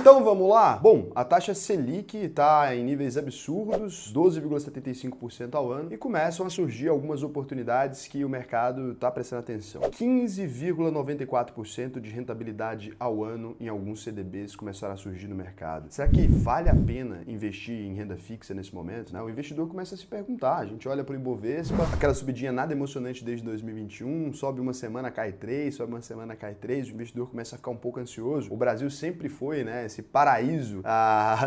Então vamos lá? Bom, a taxa Selic está em níveis absurdos, 12,75% ao ano, e começam a surgir algumas oportunidades que o mercado está prestando atenção. 15,94% de rentabilidade ao ano em alguns CDBs começaram a surgir no mercado. Será que vale a pena investir em renda fixa nesse momento? O investidor começa a se perguntar. A gente olha para o Ibovespa, aquela subidinha nada emocionante desde 2021, sobe uma semana, cai 3, sobe uma semana, cai 3, o investidor começa a ficar um pouco ansioso. O Brasil sempre foi, esse paraíso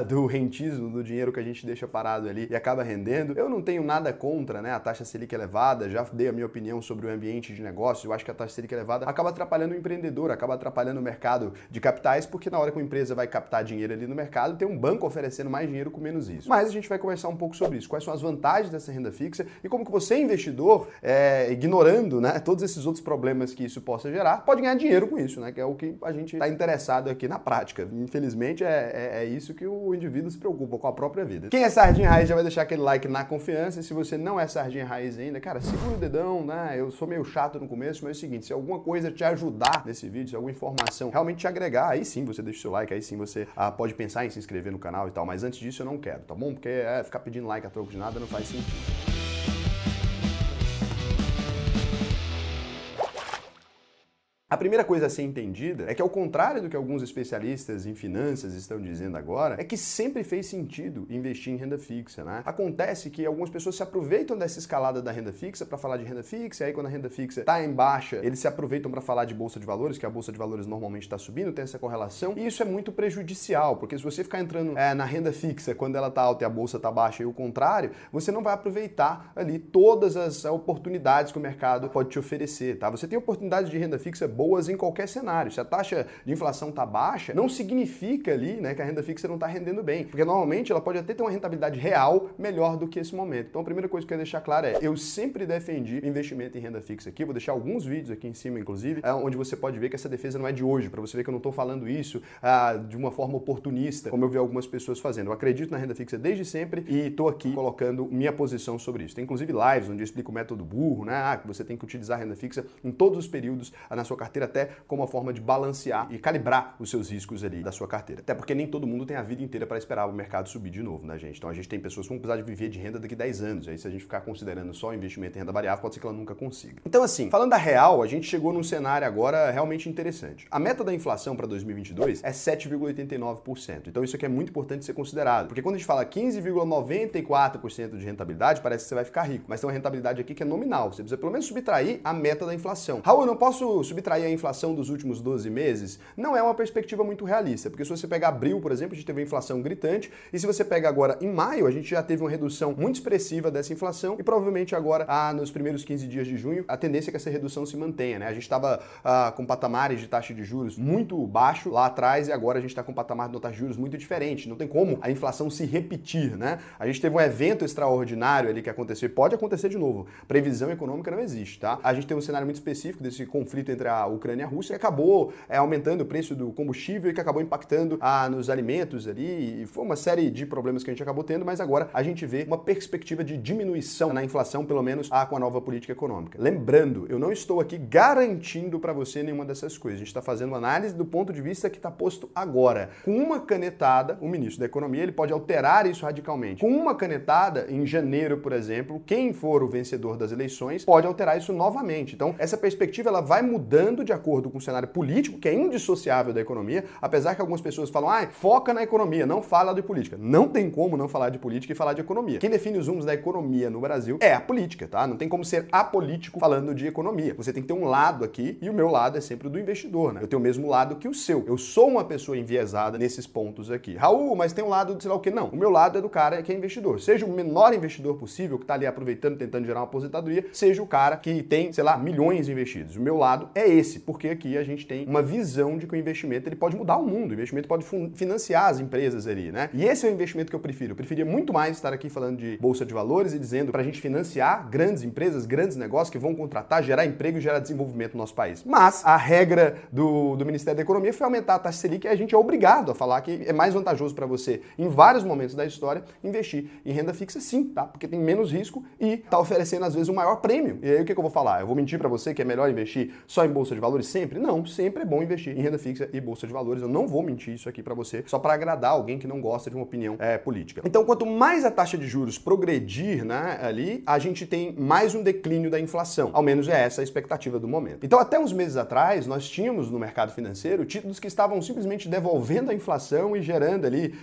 do rentismo, do dinheiro que a gente deixa parado ali e acaba rendendo. Eu não tenho nada contra, a taxa Selic elevada, já dei a minha opinião sobre o ambiente de negócio. Eu acho que a taxa Selic elevada acaba atrapalhando o empreendedor, acaba atrapalhando o mercado de capitais, porque na hora que uma empresa vai captar dinheiro ali no mercado, tem um banco oferecendo mais dinheiro com menos risco. Mas a gente vai conversar um pouco sobre isso. Quais são as vantagens dessa renda fixa e como que você, investidor, ignorando todos esses outros problemas que isso possa gerar, pode ganhar dinheiro com isso, que é o que a gente está interessado aqui na prática. Infelizmente, é isso que o indivíduo se preocupa com a própria vida. Quem é sardinha raiz já vai deixar aquele like na confiança, e se você não é sardinha raiz ainda, cara, segura o dedão, Eu sou meio chato no começo, mas é o seguinte, se alguma coisa te ajudar nesse vídeo, se alguma informação realmente te agregar, aí sim você deixa o seu like, aí sim você pode pensar em se inscrever no canal e tal, mas antes disso eu não quero, tá bom? Porque ficar pedindo like a troco de nada não faz sentido. A primeira coisa a ser entendida é que, ao contrário do que alguns especialistas em finanças estão dizendo agora, é que sempre fez sentido investir em renda fixa, Acontece que algumas pessoas se aproveitam dessa escalada da renda fixa para falar de renda fixa, e aí quando a renda fixa está em baixa, eles se aproveitam para falar de bolsa de valores, que a bolsa de valores normalmente está subindo, tem essa correlação, e isso é muito prejudicial, porque se você ficar entrando na renda fixa quando ela está alta e a bolsa está baixa e o contrário, você não vai aproveitar ali todas as oportunidades que o mercado pode te oferecer, Você tem oportunidades de renda fixa boas em qualquer cenário. Se a taxa de inflação está baixa, não significa ali que a renda fixa não está rendendo bem, porque normalmente ela pode até ter uma rentabilidade real melhor do que esse momento. Então a primeira coisa que eu quero deixar claro eu sempre defendi investimento em renda fixa aqui, vou deixar alguns vídeos aqui em cima, inclusive, onde você pode ver que essa defesa não é de hoje, para você ver que eu não estou falando isso de uma forma oportunista, como eu vi algumas pessoas fazendo. Eu acredito na renda fixa desde sempre e estou aqui colocando minha posição sobre isso. Tem inclusive lives onde eu explico o método burro, que você tem que utilizar a renda fixa em todos os períodos na sua carteira, até como uma forma de balancear e calibrar os seus riscos ali da sua carteira. Até porque nem todo mundo tem a vida inteira para esperar o mercado subir de novo, gente? Então a gente tem pessoas que vão precisar de viver de renda daqui a 10 anos. Aí se a gente ficar considerando só investimento em renda variável, pode ser que ela nunca consiga. Então assim, falando da real, a gente chegou num cenário agora realmente interessante. A meta da inflação para 2022 é 7,89%. Então isso aqui é muito importante ser considerado, porque quando a gente fala 15,94% de rentabilidade, parece que você vai ficar rico, mas tem uma rentabilidade aqui que é nominal. Você precisa pelo menos subtrair a meta da inflação. Raul, eu não posso subtrair a inflação dos últimos 12 meses? Não é uma perspectiva muito realista, porque se você pegar abril, por exemplo, a gente teve uma inflação gritante, e se você pega agora em maio, a gente já teve uma redução muito expressiva dessa inflação, e provavelmente agora, nos primeiros 15 dias de junho, a tendência é que essa redução se mantenha, A gente estava com patamares de taxa de juros muito baixo lá atrás, e agora a gente está com um patamar de taxa de juros muito diferente. Não tem como a inflação se repetir, A gente teve um evento extraordinário ali que aconteceu, e pode acontecer de novo. Previsão econômica não existe, A gente tem um cenário muito específico desse conflito entre a Ucrânia e a Rússia, que acabou aumentando o preço do combustível e que acabou impactando nos alimentos ali, e foi uma série de problemas que a gente acabou tendo, mas agora a gente vê uma perspectiva de diminuição na inflação, pelo menos com a nova política econômica. Lembrando, eu não estou aqui garantindo para você nenhuma dessas coisas, a gente está fazendo uma análise do ponto de vista que está posto agora. Com uma canetada, o ministro da Economia ele pode alterar isso radicalmente. Com uma canetada, em janeiro, por exemplo, quem for o vencedor das eleições pode alterar isso novamente. Então, essa perspectiva ela vai mudando de acordo com o cenário político, que é indissociável da economia, apesar que algumas pessoas falam, foca na economia, não fala de política. Não tem como não falar de política e falar de economia. Quem define os rumos da economia no Brasil é a política, Não tem como ser apolítico falando de economia. Você tem que ter um lado aqui, e o meu lado é sempre o do investidor, Eu tenho o mesmo lado que o seu. Eu sou uma pessoa enviesada nesses pontos aqui. Raul, mas tem um lado de sei lá o que? Não. O meu lado é do cara que é investidor. Seja o menor investidor possível, que está ali aproveitando, tentando gerar uma aposentadoria, seja o cara que tem, sei lá, milhões investidos. O meu lado é esse, porque aqui a gente tem uma visão de que o investimento ele pode mudar o mundo, o investimento pode financiar as empresas ali, E esse é o investimento que eu prefiro. Eu preferia muito mais estar aqui falando de bolsa de valores e dizendo para a gente financiar grandes empresas, grandes negócios que vão contratar, gerar emprego e gerar desenvolvimento no nosso país. Mas a regra do Ministério da Economia foi aumentar a taxa Selic, e a gente é obrigado a falar que é mais vantajoso para você, em vários momentos da história, investir em renda fixa sim, Porque tem menos risco e está oferecendo às vezes um maior prêmio. E aí o que eu vou falar? Eu vou mentir para você que é melhor investir só em bolsa de valores sempre? Não, sempre é bom investir em renda fixa e bolsa de valores. Eu não vou mentir isso aqui para você, só para agradar alguém que não gosta de uma opinião política. Então, quanto mais a taxa de juros progredir, né, ali, a gente tem mais um declínio da inflação. Ao menos é essa a expectativa do momento. Então, até uns meses atrás, nós tínhamos no mercado financeiro títulos que estavam simplesmente devolvendo a inflação e gerando ali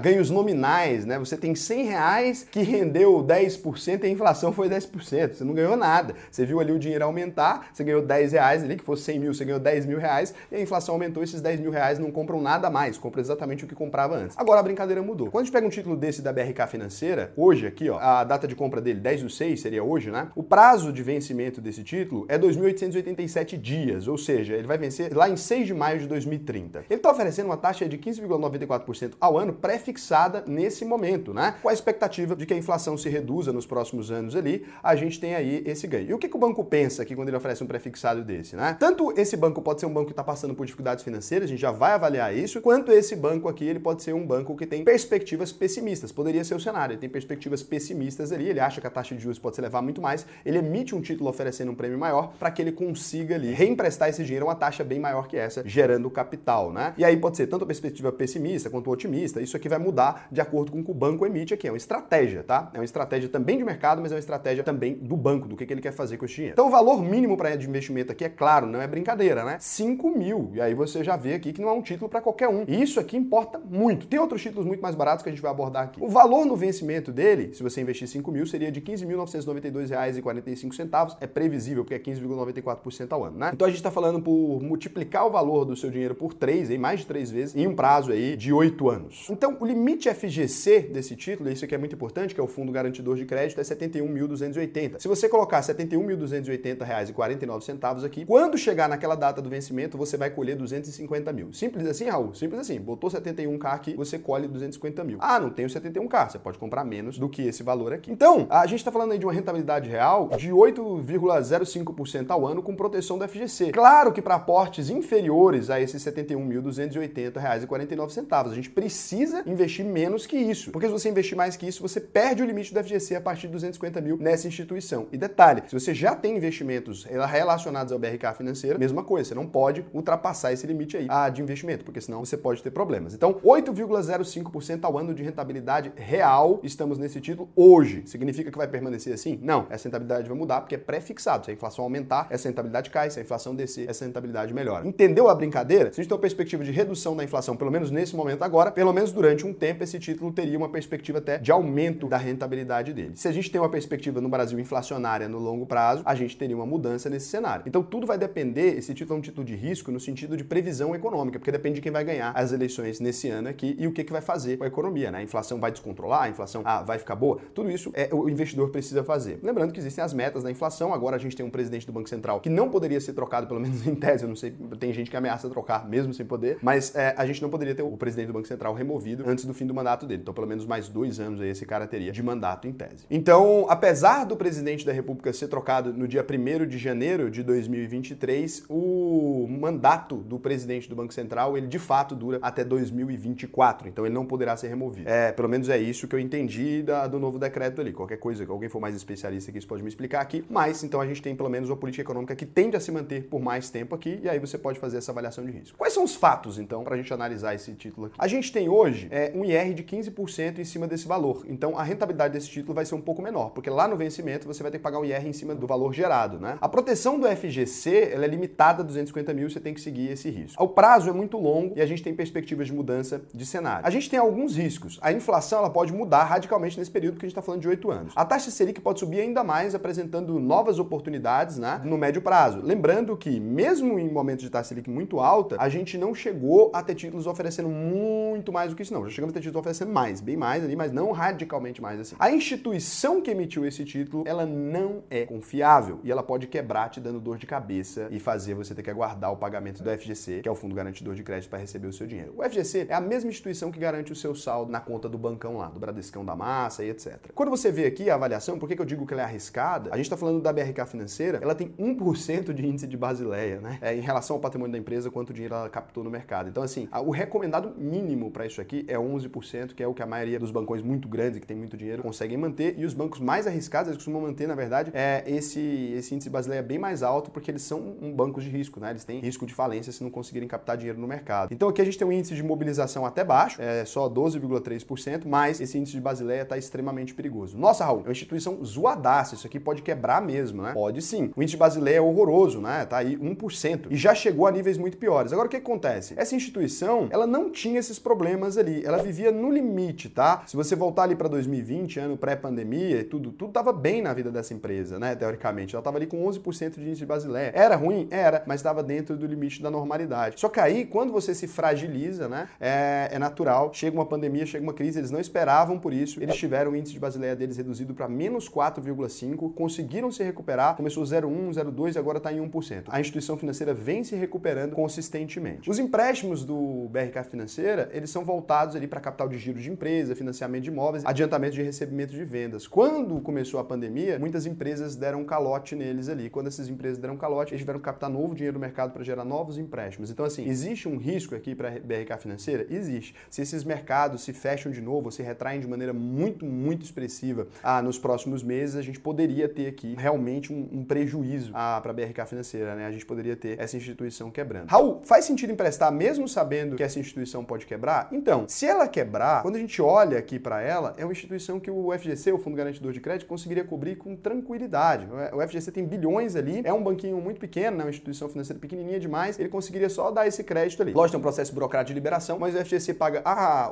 ganhos nominais, né? Você tem R$100 que rendeu 10% e a inflação foi 10%. Você não ganhou nada. Você viu ali o dinheiro aumentar, você ganhou R$10 ali, que fosse 100 mil, você ganhou R$10 mil, e a inflação aumentou, esses R$10 mil não compram nada mais, compram exatamente o que comprava antes. Agora a brincadeira mudou. Quando a gente pega um título desse da BRK Financeira, hoje aqui, ó, a data de compra dele, 10/6, seria hoje, né? O prazo de vencimento desse título é 2.887 dias, ou seja, ele vai vencer lá em 6 de maio de 2030. Ele está oferecendo uma taxa de 15,94% ao ano pré-fixada nesse momento, né? Com a expectativa de que a inflação se reduza nos próximos anos ali, a gente tem aí esse ganho. E o que o banco pensa aqui quando ele oferece um pré-fixado desse, né? Tanto esse banco pode ser um banco que está passando por dificuldades financeiras, a gente já vai avaliar isso, quanto esse banco aqui, ele pode ser um banco que tem perspectivas pessimistas. Poderia ser o cenário, ele tem perspectivas pessimistas ali, ele acha que a taxa de juros pode se elevar muito mais, ele emite um título oferecendo um prêmio maior para que ele consiga ali reemprestar esse dinheiro a uma taxa bem maior que essa, gerando capital, né? E aí pode ser tanto a perspectiva pessimista quanto otimista, isso aqui vai mudar de acordo com o que o banco emite aqui, é uma estratégia, tá? É uma estratégia também de mercado, mas é uma estratégia também do banco, do que ele quer fazer com esse dinheiro. Então o valor mínimo para de investimento aqui, é claro, não é brincadeira, né? 5 mil, e aí você já vê aqui que não é um título para qualquer um, e isso aqui importa muito. Tem outros títulos muito mais baratos que a gente vai abordar aqui. O valor no vencimento dele, se você investir 5 mil, seria de R$ 15.992,45, é previsível, porque é 15,94% ao ano, né? Então a gente está falando por multiplicar o valor do seu dinheiro por 3, aí, mais de 3 vezes, em um prazo aí de 8 anos. Então o limite FGC desse título, isso aqui é muito importante, que é o Fundo Garantidor de Crédito, é 71.280. Se você colocar R$ 71.280,49 aqui, quando chegar naquela data do vencimento, você vai colher 250 mil. Simples assim, Raul? Simples assim. Botou 71k aqui, você colhe 250 mil. Ah, não tenho 71k. Você pode comprar menos do que esse valor aqui. Então, a gente está falando aí de uma rentabilidade real de 8,05% ao ano com proteção do FGC. Claro que para aportes inferiores a esses R$ 71.280,49, a gente precisa investir menos que isso. Porque se você investir mais que isso, você perde o limite do FGC a partir de 250 mil nessa instituição. E detalhe, se você já tem investimentos relacionados ao BRK Financeira, mesma coisa, você não pode ultrapassar esse limite aí de investimento, porque senão você pode ter problemas. Então, 8,05% ao ano de rentabilidade real, estamos nesse título hoje. Significa que vai permanecer assim? Não, essa rentabilidade vai mudar porque é pré-fixado. Se a inflação aumentar, essa rentabilidade cai, se a inflação descer, essa rentabilidade melhora. Entendeu a brincadeira? Se a gente tem uma perspectiva de redução da inflação, pelo menos nesse momento agora, pelo menos durante um tempo, esse título teria uma perspectiva até de aumento da rentabilidade dele. Se a gente tem uma perspectiva no Brasil inflacionária no longo prazo, a gente teria uma mudança nesse cenário. Então tudo vai depender, esse título é um título de risco no sentido de previsão econômica, porque depende de quem vai ganhar as eleições nesse ano aqui e o que vai fazer com a economia, né? A inflação vai descontrolar, a inflação vai ficar boa, tudo isso o investidor precisa fazer. Lembrando que existem as metas da inflação, agora a gente tem um presidente do Banco Central que não poderia ser trocado, pelo menos em tese, eu não sei, tem gente que ameaça trocar mesmo sem poder, mas a gente não poderia ter o presidente do Banco Central removido antes do fim do mandato dele, então pelo menos mais 2 anos aí esse cara teria de mandato em tese. Então, apesar do presidente da República ser trocado no dia 1º de janeiro de 2023, o mandato do presidente do Banco Central, ele de fato dura até 2024, então ele não poderá ser removido. Pelo menos é isso que eu entendi do novo decreto ali. Qualquer coisa, que alguém for mais especialista aqui, isso pode me explicar aqui, mas então a gente tem pelo menos uma política econômica que tende a se manter por mais tempo aqui, e aí você pode fazer essa avaliação de risco. Quais são os fatos, então, para a gente analisar esse título aqui? A gente tem hoje um IR de 15% em cima desse valor, então a rentabilidade desse título vai ser um pouco menor, porque lá no vencimento você vai ter que pagar um IR em cima do valor gerado, né? A proteção do FGC, ela é limitada a 250 mil, você tem que seguir esse risco. O prazo é muito longo e a gente tem perspectivas de mudança de cenário. A gente tem alguns riscos. A inflação, ela pode mudar radicalmente nesse período que a gente está falando de 8 anos. A taxa Selic pode subir ainda mais, apresentando novas oportunidades, né, no médio prazo. Lembrando que, mesmo em momentos de taxa Selic muito alta, a gente não chegou a ter títulos oferecendo muito mais do que isso, não. Já chegamos a ter títulos oferecendo mais, bem mais ali, mas não radicalmente mais assim. A instituição que emitiu esse título, ela não é confiável e ela pode quebrar te dando dor de cabeça e fazer você ter que aguardar o pagamento do FGC, que é o Fundo Garantidor de Crédito, para receber o seu dinheiro. O FGC é a mesma instituição que garante o seu saldo na conta do bancão lá, do Bradescão da Massa e etc. Quando você vê aqui a avaliação, por que eu digo que ela é arriscada? A gente está falando da BRK Financeira, ela tem 1% de índice de Basileia, né? Em relação ao patrimônio da empresa, quanto dinheiro ela captou no mercado. Então, assim, o recomendado mínimo para isso aqui é 11%, que é o que a maioria dos bancões muito grandes, que tem muito dinheiro, conseguem manter, e os bancos mais arriscados, eles costumam manter, na verdade, esse índice de Basileia bem mais alto, porque eles são são bancos de risco, né? Eles têm risco de falência se não conseguirem captar dinheiro no mercado. Então aqui a gente tem um índice de mobilização até baixo, é só 12,3%, mas esse índice de Basileia está extremamente perigoso. Nossa, Raul, é uma instituição zoadaça, isso aqui pode quebrar mesmo, né? Pode sim. O índice de Basileia é horroroso, né? Tá aí 1% e já chegou a níveis muito piores. Agora o que acontece? Essa instituição, ela não tinha esses problemas ali, ela vivia no limite, tá? Se você voltar ali para 2020, ano pré-pandemia e tudo tava bem na vida dessa empresa, né? Teoricamente, ela tava ali com 11% de índice de Basileia. Era ruim? Era, mas estava dentro do limite da normalidade. Só que aí, quando você se fragiliza, né? É natural, chega uma pandemia, chega uma crise, eles não esperavam por isso, eles tiveram o índice de Basileia deles reduzido para menos 4,5%, conseguiram se recuperar, começou 0,1, 0,2 e agora está em 1%. A instituição financeira vem se recuperando consistentemente. Os empréstimos do BRK Financeira, eles são voltados ali para capital de giro de empresa, financiamento de imóveis, adiantamento de recebimento de vendas. Quando começou a pandemia, muitas empresas deram calote neles ali. Quando essas empresas deram calote, eles tiveram que captar novo dinheiro do mercado para gerar novos empréstimos. Então, assim, existe um risco aqui para a BRK Financeira? Existe. Se esses mercados se fecham de novo, se retraem de maneira muito expressiva nos próximos meses, a gente poderia ter aqui realmente um prejuízo para a BRK Financeira, né? A gente poderia ter essa instituição quebrando. Raul, faz sentido emprestar mesmo sabendo que essa instituição pode quebrar? Então, se ela quebrar, quando a gente olha aqui para ela, é uma instituição que o FGC, o Fundo Garantidor de Crédito, conseguiria cobrir com tranquilidade. O FGC tem bilhões ali, é um banquinho muito pequeno, né? Uma instituição financeira pequenininha demais, ele conseguiria só dar esse crédito ali. Lógico, tem um processo burocrático de liberação, mas o FGC paga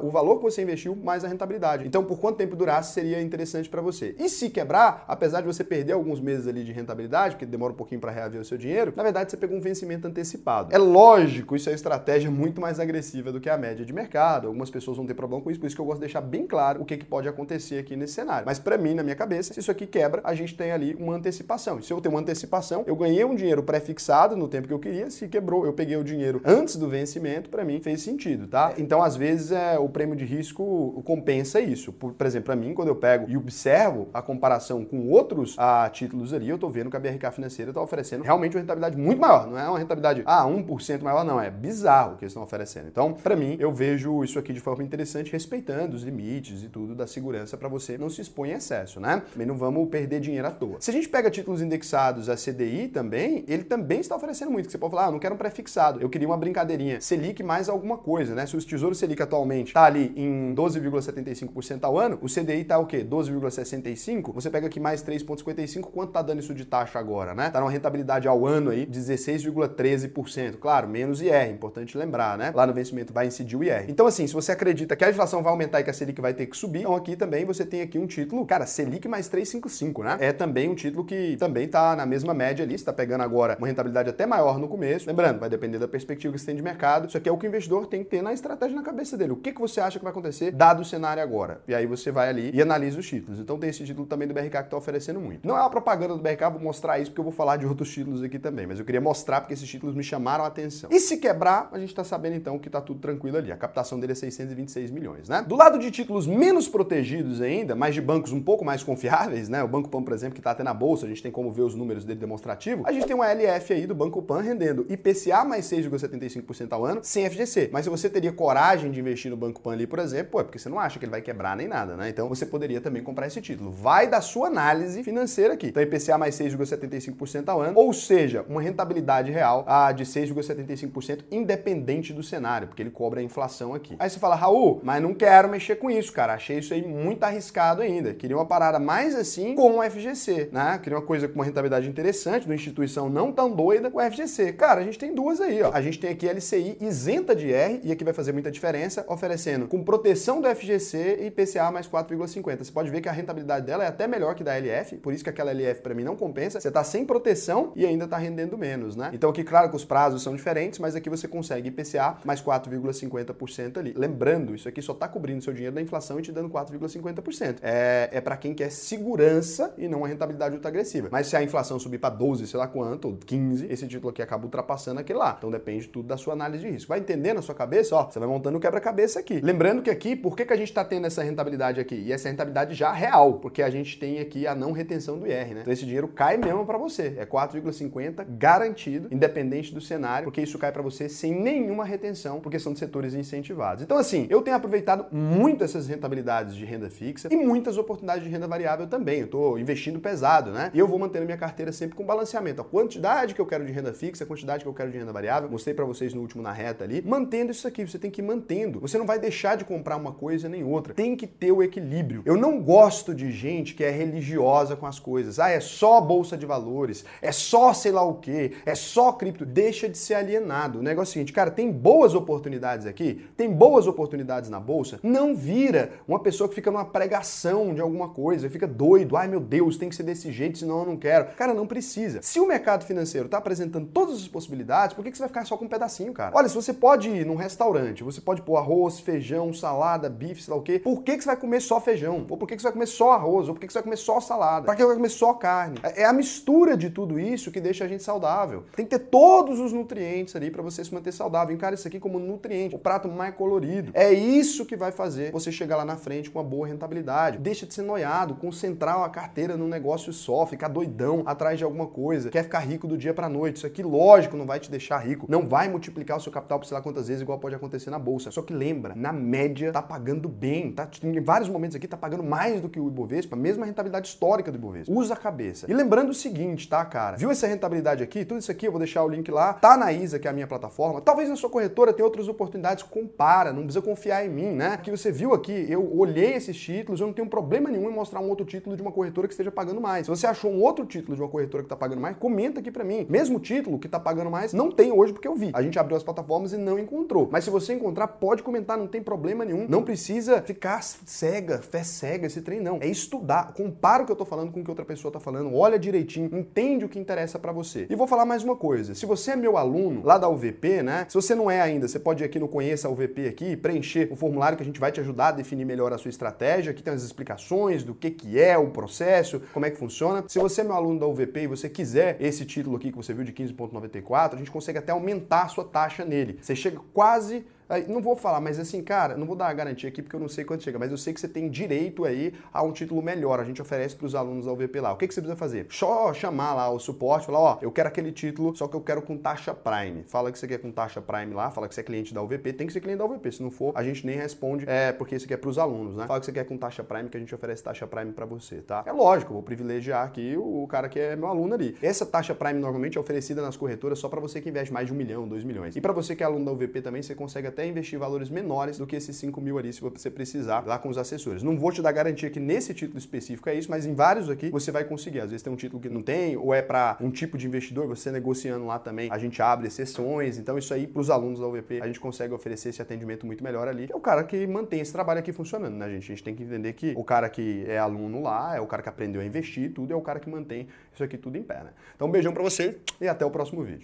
o valor que você investiu mais a rentabilidade. Então, por quanto tempo durasse, seria interessante para você. E se quebrar, apesar de você perder alguns meses ali de rentabilidade, porque demora um pouquinho para reaver o seu dinheiro, na verdade você pegou um vencimento antecipado. É lógico, isso é uma estratégia muito mais agressiva do que a média de mercado. Algumas pessoas vão ter problema com isso, por isso que eu gosto de deixar bem claro o que pode acontecer aqui nesse cenário. Mas para mim, na minha cabeça, se isso aqui quebra, a gente tem ali uma antecipação. E se eu tenho uma antecipação, eu ganhei um dinheiro pré-fixado no tempo que eu queria, se quebrou, eu peguei o dinheiro antes do vencimento, para mim fez sentido, tá? Então, às vezes, o prêmio de risco compensa isso. Por exemplo, para mim, quando eu pego e observo a comparação com outros títulos ali, eu tô vendo que a BRK Financeira está oferecendo realmente uma rentabilidade muito maior. Não é uma rentabilidade 1% maior, não. É bizarro o que eles estão oferecendo. Então, para mim, eu vejo isso aqui de forma interessante, respeitando os limites e tudo da segurança para você não se expor em excesso, né? Também não vamos perder dinheiro à toa. Se a gente pega títulos indexados a CDI também, ele também está oferecendo muito. Que você pode falar, eu não quero um pré-fixado, eu queria uma brincadeirinha. Selic mais alguma coisa, né? Se o Tesouro Selic atualmente está ali em 12,75% ao ano, o CDI está o quê? 12,65%? Você pega aqui mais 3,55%, quanto tá dando isso de taxa agora, né? Tá numa rentabilidade ao ano aí de 16,13%. Claro, menos IR, importante lembrar, né? Lá no vencimento vai incidir o IR. Então, assim, se você acredita que a inflação vai aumentar e que a Selic vai ter que subir, então aqui também você tem aqui um título, cara, Selic mais 3,55, né? É também um título que também tá na mesma média ali, você tá pegando agora uma rentabilidade até maior no começo. Lembrando, vai depender da perspectiva que você tem de mercado. Isso aqui é o que o investidor tem que ter na estratégia na cabeça dele. O que você acha que vai acontecer dado o cenário agora? E aí você vai ali e analisa os títulos. Então tem esse título também do BRK que tá oferecendo muito. Não é uma propaganda do BRK, vou mostrar isso porque eu vou falar de outros títulos aqui também, mas eu queria mostrar porque esses títulos me chamaram a atenção. E se quebrar, a gente tá sabendo então que tá tudo tranquilo ali. A captação dele é 626 milhões, né? Do lado de títulos menos protegidos ainda, mas de bancos um pouco mais confiáveis, né? O Banco Pan, por exemplo, que tá até na bolsa, a gente tem como ver os números dele demonstrativo. A gente tem uma LF aí do Banco Pan rendendo IPCA mais 6,75% ao ano, sem FGC. Mas se você teria coragem de investir no Banco Pan ali, por exemplo, é porque você não acha que ele vai quebrar nem nada, né? Então você poderia também comprar esse título. Vai da sua análise financeira aqui. Então IPCA mais 6,75% ao ano, ou seja, uma rentabilidade real de 6,75% independente do cenário, porque ele cobra a inflação aqui. Aí você fala, Raul, mas não quero mexer com isso, cara. Achei isso aí muito arriscado ainda. Queria uma parada mais assim com o FGC, né? Queria uma coisa com uma rentabilidade interessante, uma instituição não tão doida com o FGC. Cara, a gente tem duas aí, ó. A gente tem aqui LCI isenta de IR, e aqui vai fazer muita diferença, oferecendo com proteção do FGC e IPCA mais 4,50. Você pode ver que a rentabilidade dela é até melhor que da LF, por isso que aquela LF para mim não compensa. Você tá sem proteção e ainda tá rendendo menos, né? Então aqui, claro que os prazos são diferentes, mas aqui você consegue IPCA mais 4,50% ali. Lembrando, isso aqui só tá cobrindo seu dinheiro da inflação e te dando 4,50%. É para quem quer segurança e não uma rentabilidade ultra agressiva. Mas se a inflação subir para 12, sei lá quanto, ou 15, esse título aqui acaba ultrapassando aquele lá. Então depende tudo da sua análise de risco. Vai entender na sua cabeça, ó, você vai montando o quebra-cabeça aqui. Lembrando que aqui, por que a gente tá tendo essa rentabilidade aqui? E essa rentabilidade já real, porque a gente tem aqui a não retenção do IR, né? Então esse dinheiro cai mesmo para você. É 4,50 garantido, independente do cenário, porque isso cai para você sem nenhuma retenção, porque são de setores incentivados. Então assim, eu tenho aproveitado muito essas rentabilidades de renda fixa e muitas oportunidades de renda variável também. Eu tô investindo pesado, né? E eu vou mantendo minha carteira sempre com balanceamento. A quantidade que eu quero de renda fixa, a quantidade que eu quero de renda variável. Mostrei para vocês no último na reta ali. Mantendo isso aqui, você tem que ir mantendo. Você não vai deixar de comprar uma coisa nem outra. Tem que ter o equilíbrio. Eu não gosto de gente que é religiosa com as coisas. Ah, é só bolsa de valores, é só sei lá o quê, é só cripto. Deixa de ser alienado. O negócio é o seguinte, cara, tem boas oportunidades aqui, tem boas oportunidades na bolsa, não vira uma pessoa que fica numa pregação de alguma coisa, fica doido, ai meu Deus, tem que ser desse jeito, senão eu não quero. Cara, não precisa. Se o mercado financeiro está apresentando todas as possibilidades, por que você vai ficar só com um pedacinho, cara? Olha, se você pode ir num restaurante, você pode pôr arroz, feijão, salada, bife, sei lá o quê, por que você vai comer só feijão? Ou por que você vai comer só arroz? Ou por que você vai comer só salada? Pra que você vai comer só carne? É a mistura de tudo isso que deixa a gente saudável. Tem que ter todos os nutrientes ali para você se manter saudável. Encara isso aqui como nutriente, o prato mais colorido. É isso que vai fazer você chegar lá na frente com uma boa rentabilidade. Deixa de ser noiado, concentrar a carteira num negócio só, ficar doidão atrás de alguma coisa, quer ficar rico do dia pra noite. Isso aqui, lógico, não vai te deixar rico, não vai multiplicar o seu capital por sei lá quantas vezes, igual pode acontecer na bolsa. Só que lembra, na média, tá pagando bem, tá? Em vários momentos aqui tá pagando mais do que o Ibovespa, mesmo a rentabilidade histórica do Ibovespa. Usa a cabeça. E lembrando o seguinte, tá, cara? Viu essa rentabilidade aqui? Tudo isso aqui, eu vou deixar o link lá. Tá na Isa, que é a minha plataforma. Talvez na sua corretora tenha outras oportunidades. Compara, não precisa confiar em mim, né? Que você viu aqui, eu olhei esses títulos, eu não tenho problema nenhum em mostrar um outro título de uma corretora que esteja pagando mais. Se você achou um outro título de uma corretora que tá pagando mais, comenta aqui pra mim. Mesmo título que tá pagando mais, não tem hoje porque eu vi. A gente abriu as plataformas e não encontrou. Mas se você encontrar, pode comentar, não tem problema nenhum. Não precisa ficar cega, fé cega, esse trem não. É estudar. Compara o que eu tô falando com o que outra pessoa tá falando, olha direitinho, entende o que interessa pra você. E vou falar mais uma coisa. Se você é meu aluno lá da UVP, né? Se você não é ainda, você pode ir aqui no Conheça a UVP aqui, preencher o formulário que a gente vai te ajudar a definir melhor a sua estratégia. Aqui tem as explicações do que é o processo, como é que funciona. Se você é meu aluno da UVP e você quiser esse título aqui que você viu de 15,94, a gente consegue até aumentar a sua taxa nele. Você chega quase... Não vou falar, mas assim, cara, não vou dar a garantia aqui porque eu não sei quanto chega, mas eu sei que você tem direito aí a um título melhor. A gente oferece para os alunos da UVP lá. O que você precisa fazer? Só chamar lá o suporte, falar, ó, eu quero aquele título, só que eu quero com taxa Prime. Fala que você quer com taxa Prime lá, fala que você é cliente da UVP, tem que ser cliente da UVP. Se não for, a gente nem responde, porque isso aqui é para os alunos, né? Fala que você quer com taxa Prime, que a gente oferece taxa Prime para você, tá? É lógico, eu vou privilegiar aqui o cara que é meu aluno ali. Essa taxa Prime normalmente é oferecida nas corretoras só para você que investe mais de 1 milhão, 2 milhões. E para você que é aluno da UVP também, você consegue até investir valores menores do que esses 5 mil ali, se você precisar, lá com os assessores. Não vou te dar garantia que nesse título específico é isso, mas em vários aqui você vai conseguir. Às vezes tem um título que não tem, ou é para um tipo de investidor, você negociando lá também, a gente abre exceções. Então isso aí, para os alunos da UVP, a gente consegue oferecer esse atendimento muito melhor ali. É o cara que mantém esse trabalho aqui funcionando, né, gente? A gente tem que entender que o cara que é aluno lá, é o cara que aprendeu a investir, tudo é o cara que mantém isso aqui tudo em pé, né? Então um beijão para você e até o próximo vídeo.